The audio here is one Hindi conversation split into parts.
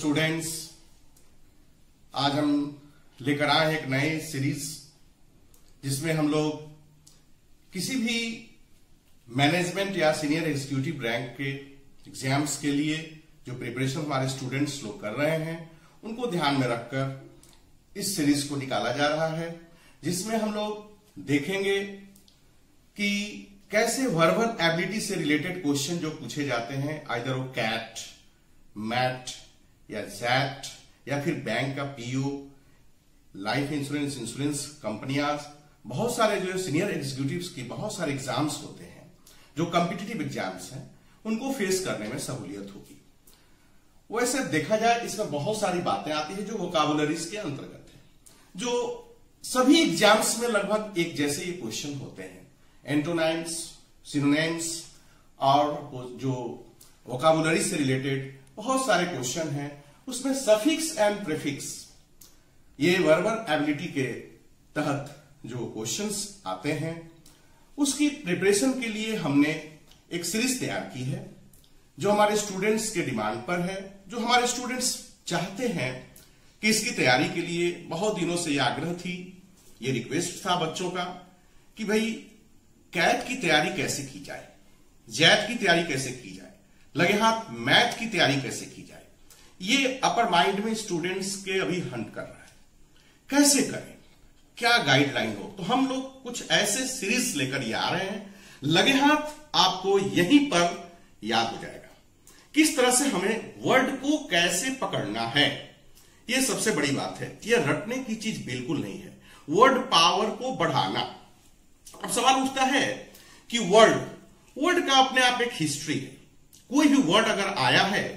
स्टूडेंट्स, आज हम लेकर आए हैं एक नए सीरीज जिसमें हम लोग किसी भी मैनेजमेंट या सीनियर एग्जीक्यूटिव रैंक के एग्जाम्स के लिए जो प्रिपरेशन हमारे स्टूडेंट्स लोग कर रहे हैं उनको ध्यान में रखकर इस सीरीज को निकाला जा रहा है, जिसमें हम लोग देखेंगे कि कैसे वर्बल एबिलिटी से रिलेटेड क्वेश्चन जो पूछे जाते हैं, आइदर वो कैट, मैट या जैट या फिर बैंक का पीओ, लाइफ इंश्योरेंस कंपनियां, बहुत सारे जो सीनियर एग्जीक्यूटिव्स की बहुत सारे एग्जाम्स होते हैं जो कॉम्पिटिटिव एग्जाम्स हैं, उनको फेस करने में सहूलियत होगी। वैसे देखा जाए इसमें बहुत सारी बातें आती है जो वोकाबुलरीज के अंतर्गत है, जो सभी एग्जाम्स में लगभग एक जैसे ये क्वेश्चन होते हैं। एंटोनाइम्स, सिनोनिम्स और जो वोकाबुलरी से रिलेटेड बहुत सारे क्वेश्चन हैं, उसमें सफिक्स एंड प्रीफिक्स, ये वर्बल एबिलिटी के तहत जो क्वेश्चंस आते हैं उसकी प्रिपरेशन के लिए हमने एक सीरीज तैयार की है जो हमारे स्टूडेंट्स के डिमांड पर है, जो हमारे स्टूडेंट्स चाहते हैं कि इसकी तैयारी के लिए बहुत दिनों से ये आग्रह थी, ये रिक्वेस्ट था बच्चों का कि भाई कैट की तैयारी कैसे की जाए, जैट की तैयारी कैसे की जाए, लगे हाथ मैथ की तैयारी कैसे की जाए। ये अपर माइंड में स्टूडेंट्स के अभी हंट कर रहा है, कैसे करें, क्या गाइडलाइन हो। तो हम लोग कुछ ऐसे सीरीज लेकर ये आ रहे हैं, लगे हाथ आपको यहीं पर याद हो जाएगा किस तरह से हमें वर्ड को कैसे पकड़ना है। ये सबसे बड़ी बात है, ये रटने की चीज बिल्कुल नहीं है, वर्ड पावर को बढ़ाना। अब सवाल उठता है कि वर्ड का अपने आप एक हिस्ट्री है। कोई भी वर्ड अगर आया है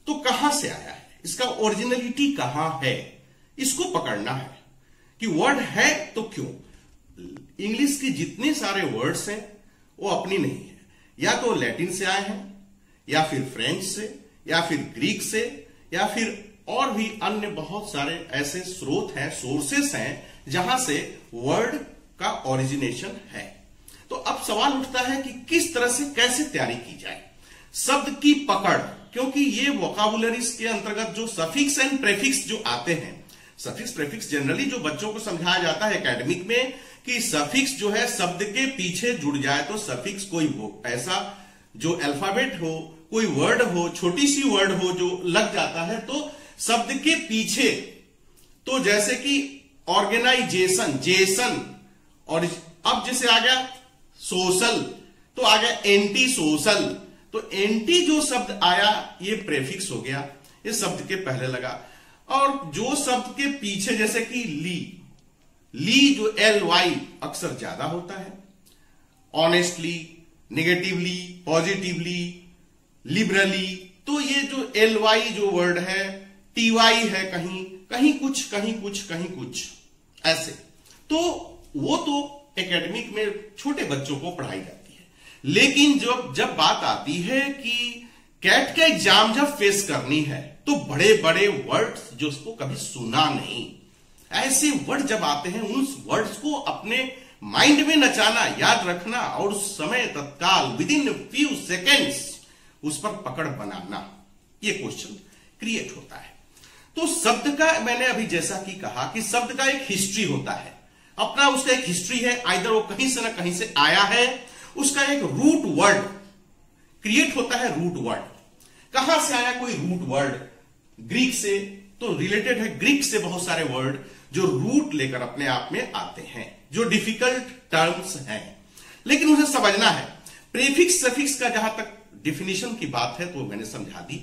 तो कहां से आया है, इसका ओरिजिनलिटी कहां है, इसको पकड़ना है कि वर्ड है तो क्यों। इंग्लिश की जितने सारे वर्ड्स हैं वो अपनी नहीं है, या तो लैटिन से आए हैं, या फिर फ्रेंच से, या फिर ग्रीक से, या फिर और भी अन्य बहुत सारे ऐसे स्रोत हैं, सोर्सेस हैं जहां से वर्ड का ओरिजिनेशन है। तो अब सवाल उठता है कि किस तरह से कैसे तैयारी की जाए। शब्द की पकड़, क्योंकि ये वोकाबुलरीज के अंतर्गत जो सफिक्स एंड प्रीफिक्स जो आते हैं, सफिक्स प्रीफिक्स जनरली जो बच्चों को समझाया जाता है एकेडमिक में कि सफिक्स जो है शब्द के पीछे जुड़ जाए तो सफिक्स कोई ऐसा जो अल्फाबेट हो, कोई वर्ड हो, छोटी सी वर्ड हो जो लग जाता है तो शब्द के पीछे, तो जैसे कि ऑर्गेनाइजेशन, जेसन, और अब जैसे आ गया सोशल तो आ गया एंटी सोशल। तो एंटी जो शब्द आया ये प्रीफिक्स हो गया, ये शब्द के पहले लगा। और जो शब्द के पीछे जैसे कि ली जो LY अक्सर ज्यादा होता है, ऑनेस्टली, नेगेटिवली, पॉजिटिवली, लिबरली, तो ये जो LY जो वर्ड है, TY है, कहीं कुछ ऐसे, तो वो तो एकेडमिक में छोटे बच्चों को पढ़ाई जाती है। लेकिन जब बात आती है कि कैट का एग्जाम जब फेस करनी है तो बड़े बड़े वर्ड्स जो उसको कभी सुना नहीं, ऐसे वर्ड जब आते हैं उस वर्ड्स को अपने माइंड में नचाना, याद रखना और उस समय तत्काल विदिन फ्यू सेकेंड्स उस पर पकड़ बनाना, ये क्वेश्चन क्रिएट होता है। तो शब्द का मैंने अभी जैसा कि कहा कि शब्द का एक हिस्ट्री होता है, अपना उसका एक हिस्ट्री है, आइदर वो कहीं से ना कहीं से आया है, उसका एक रूट वर्ड क्रिएट होता है। रूट वर्ड कहां से आया, कोई रूट वर्ड ग्रीक से, तो रिलेटेड है ग्रीक से बहुत सारे वर्ड जो रूट लेकर अपने आप में आते हैं, जो डिफिकल्ट टर्म्स हैं, लेकिन उसे समझना है। प्रीफिक्स सफिक्स का जहां तक डिफिनेशन की बात है तो मैंने समझा दी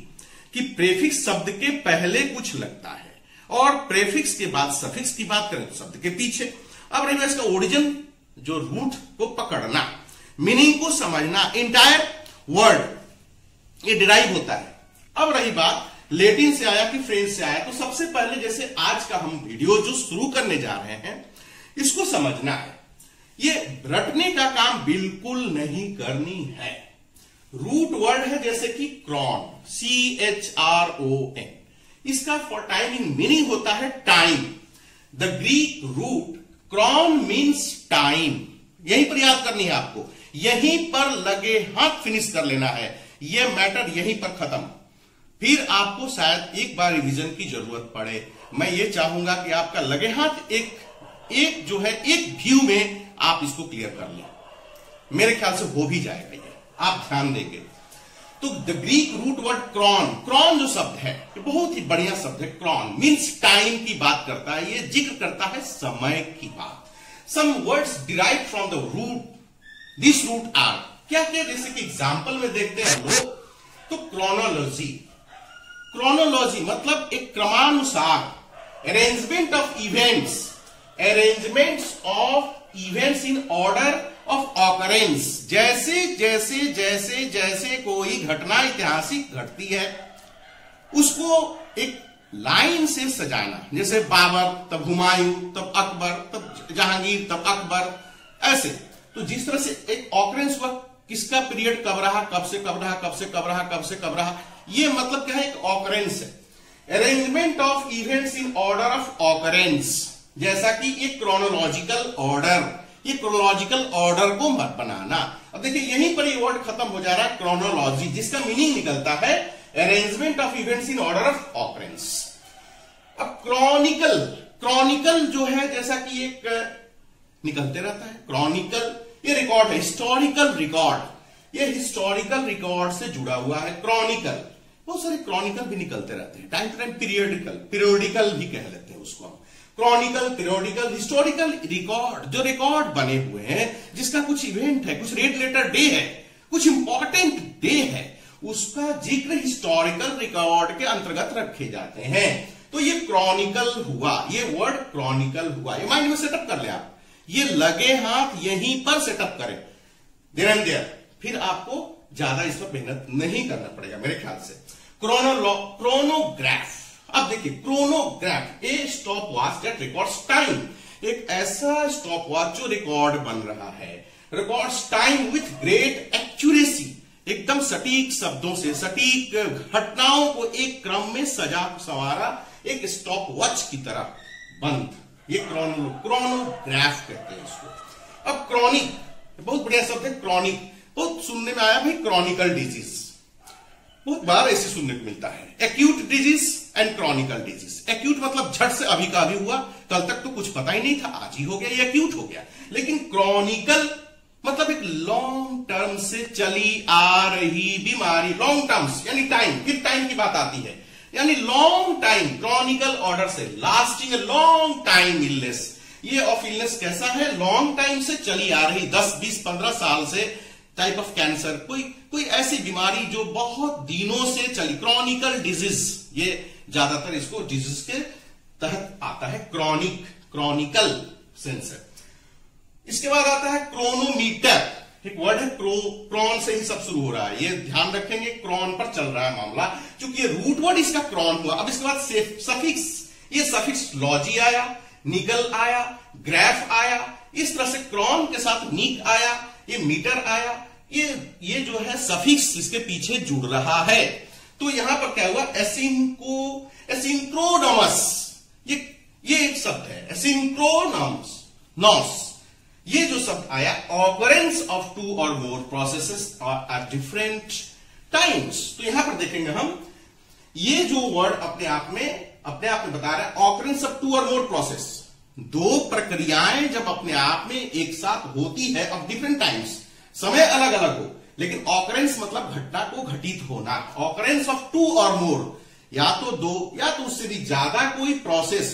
कि प्रीफिक्स शब्द के पहले कुछ लगता है और प्रीफिक्स के बाद सफिक्स की बात करें तो शब्द के पीछे। अब रहेगा इसका ओरिजिन, जो रूट को पकड़ना, मीनिंग को समझना, इंटायर वर्ड ये डिराइव होता है। अब रही बात लैटिन से आया कि फ्रेंच से आया, तो सबसे पहले जैसे आज का हम वीडियो जो शुरू करने जा रहे हैं इसको समझना है, ये रटने का काम बिल्कुल नहीं करनी है। रूट वर्ड है जैसे कि क्रॉन, CHRON, इसका फॉर टाइमिंग मीनिंग होता है time. The Greek root Crohn means time, यहीं पर याद करनी है आपको, यहीं पर लगे हाथ फिनिश कर लेना है, यह मैटर यहीं पर खत्म। फिर आपको शायद एक बार रिवीजन की जरूरत पड़े। मैं ये चाहूंगा कि आपका लगे हाथ एक जो है एक व्यू में आप इसको क्लियर कर लें। मेरे ख्याल से हो भी जाएगा ये, आप ध्यान देंगे। तो the Greek root word chron, chron जो शब्द है ये बहुत ही बढ़िया शब्द है। क्रॉन मीन्स टाइम की बात करता है, ये जिक्र करता है समय की बात। Some words derive from the root, this root are क्या क्या, जैसे कि एग्जाम्पल में देखते हैं हम लोग, तो क्रोनोलॉजी, क्रोनोलॉजी मतलब एक क्रमानुसार, arrangement of events, arrangements of events in order of occurrence, जैसे जैसे जैसे जैसे कोई घटना ऐतिहासिक घटती है उसको एक लाइन से सजाना, जैसे बाबर तब हुमायूं तब अकबर तब जहांगीर तब अकबर, ऐसे। तो जिस तरह से एक ऑकरेंस हुआ, किसका पीरियड कब रहा, कब से कब रहा, कब से कब रहा, कब से कब रहा, ये मतलब क्या है, एक ऑकरेंस है। Arrangement of events in order of occurrence, जैसा कि एक क्रोनोलॉजिकल ऑर्डर, ये क्रोनोलॉजिकल ऑर्डर को मत बनाना। अब देखिए यहीं पर ये वर्ड खत्म हो जा रहा है क्रोनोलॉजी, जिसका मीनिंग निकलता है arrangement of events in order of occurrence. अब क्रॉनिकल, क्रॉनिकल जो है जैसा कि एक निकलते रहता है, क्रॉनिकल ये रिकॉर्ड है, हिस्टोरिकल रिकॉर्ड, ये हिस्टोरिकल रिकॉर्ड से जुड़ा हुआ है क्रॉनिकल। बहुत सारे क्रॉनिकल भी निकलते रहते हैं, time to time periodical, periodical भी कह लेते हैं उसको हम। क्रॉनिकल, पीरियडिकल, हिस्टोरिकल रिकॉर्ड, जो रिकॉर्ड बने हुए हैं जिसका कुछ इवेंट है, कुछ रेड लेटर डे है, कुछ इंपॉर्टेंट डे है, उसका जिक्र हिस्टोरिकल रिकॉर्ड के अंतर्गत रखे जाते हैं। तो ये क्रॉनिकल हुआ, ये वर्ड क्रॉनिकल हुआ, ये माइंड में सेटअप कर ले आप, ये लगे हाथ यहीं पर सेटअप करें देयर एंड देयर, फिर आपको ज्यादा इस पर मेहनत नहीं करना पड़ेगा मेरे ख्याल से। क्रोनोग्राफ, अब देखिए chronograph A stop watch that records time, एक ऐसा स्टॉप वॉच जो रिकॉर्ड बन रहा है, records time with great accuracy, एकदम सटीक शब्दों से सटीक घटनाओं को एक क्रम में सजा संवारा, एक स्टॉप वॉच की तरह बंद, ये क्रोनोग्राफ कहते हैं इसको। अब क्रॉनिक, बहुत बढ़िया शब्द है क्रॉनिक, बहुत सुनने में आया भाई, क्रॉनिकल डिजीज बहुत बार ऐसे सुनने को मिलता है। Acute disease and Chronicle disease, acute मतलब झट से अभी का अभी हुआ, कल तक तो कुछ पता ही नहीं था, आज ही हो गया, ये एक्यूट हो गया। लेकिन क्रॉनिकल मतलब एक लॉन्ग टर्म से चली आ रही बीमारी, लॉन्ग टर्म्स यानी टाइम, फिर टाइम की बात आती है, यानी लॉन्ग टाइम, क्रॉनिकल ऑर्डर से lasting a long time illness, ये ऑफ इलनेस कैसा है, लॉन्ग टाइम से चली आ रही 10, 20, 15 साल से, टाइप ऑफ कैंसर, कोई ऐसी बीमारी जो बहुत दिनों से चली, क्रॉनिकल डिजीज, ये ज्यादातर इसको डिजीज के तहत आता है, क्रॉनिकल सेंस है। इसके बाद आता है क्रोनोमीटर, एक वर्ड है, क्रॉन से ही सब शुरू हो रहा है, ये ध्यान रखेंगे, क्रॉन पर चल रहा है मामला, क्योंकि ये रूट वर्ड इसका क्रॉन हुआ। अब इसके बाद सफिक्स, ये सफिक्स लॉजी आया, निकल आया, ग्राफ आया, इस तरह से क्रॉन के साथ नीक आया, ये मीटर आया, ये जो है सफिक्स इसके पीछे जुड़ रहा है। तो यहां पर क्या हुआ, एसिंक्रोनमस, ये एक शब्द है, एसिंक्रोनमस, ये जो शब्द आया, ऑकरेंस ऑफ टू और मोर प्रोसेसेस एट डिफरेंट टाइम्स। तो यहां पर देखेंगे हम, ये जो वर्ड अपने आप में बता रहा है, ऑकरेंस ऑफ टू और मोर प्रोसेस, दो प्रक्रियाएं जब अपने आप में एक साथ होती है ऑफ डिफरेंट टाइम्स, समय अलग अलग हो, लेकिन ऑकरेंस मतलब घटना को घटित होना, ऑकरेंस ऑफ टू और मोर, या तो दो या तो उससे भी ज्यादा कोई प्रोसेस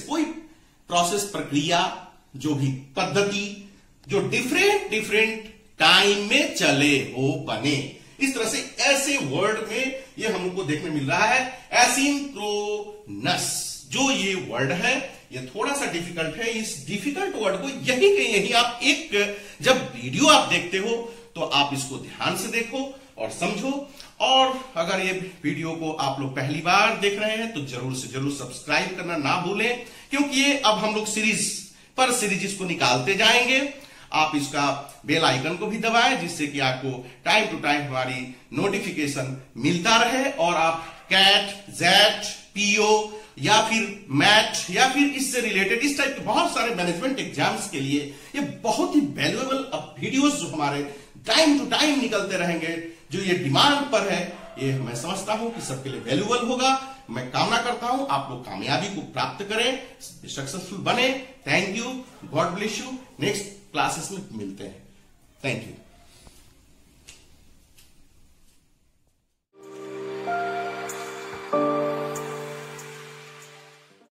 प्रक्रिया, जो भी पद्धति जो डिफरेंट टाइम में चले हो, बने, इस तरह से ऐसे वर्ड में ये हमको देखने मिल रहा है। एसिंक्रोनस जो ये वर्ड है, ये थोड़ा सा डिफिकल्ट है, इस डिफिकल्ट वर्ड को यही आप एक जब वीडियो आप देखते हो तो आप इसको ध्यान से देखो और समझो। और अगर ये वीडियो को आप लोग पहली बार देख रहे हैं तो जरूर से जरूर सब्सक्राइब करना ना भूलें, क्योंकि ये अब हम लोग सीरीज को निकालते जाएंगे। आप इसका बेल आइकन को भी दबाएं, जिससे कि आपको टाइम टू टाइम हमारी नोटिफिकेशन मिलता रहे, और आप कैट, जेट, पीओ या फिर मैट या फिर इससे रिलेटेड इस टाइप के बहुत सारे मैनेजमेंट एग्जाम्स के लिए ये बहुत ही वैल्यूएबल वीडियोस जो हमारे टाइम टू टाइम निकलते रहेंगे, जो ये डिमांड पर है, ये मैं समझता हूं कि सबके लिए वैल्यूएबल होगा। मैं कामना करता हूं आप लोग कामयाबी को प्राप्त करें, सक्सेसफुल बने। Thank you, God bless you. Next classes में मिलते हैं। Thank you.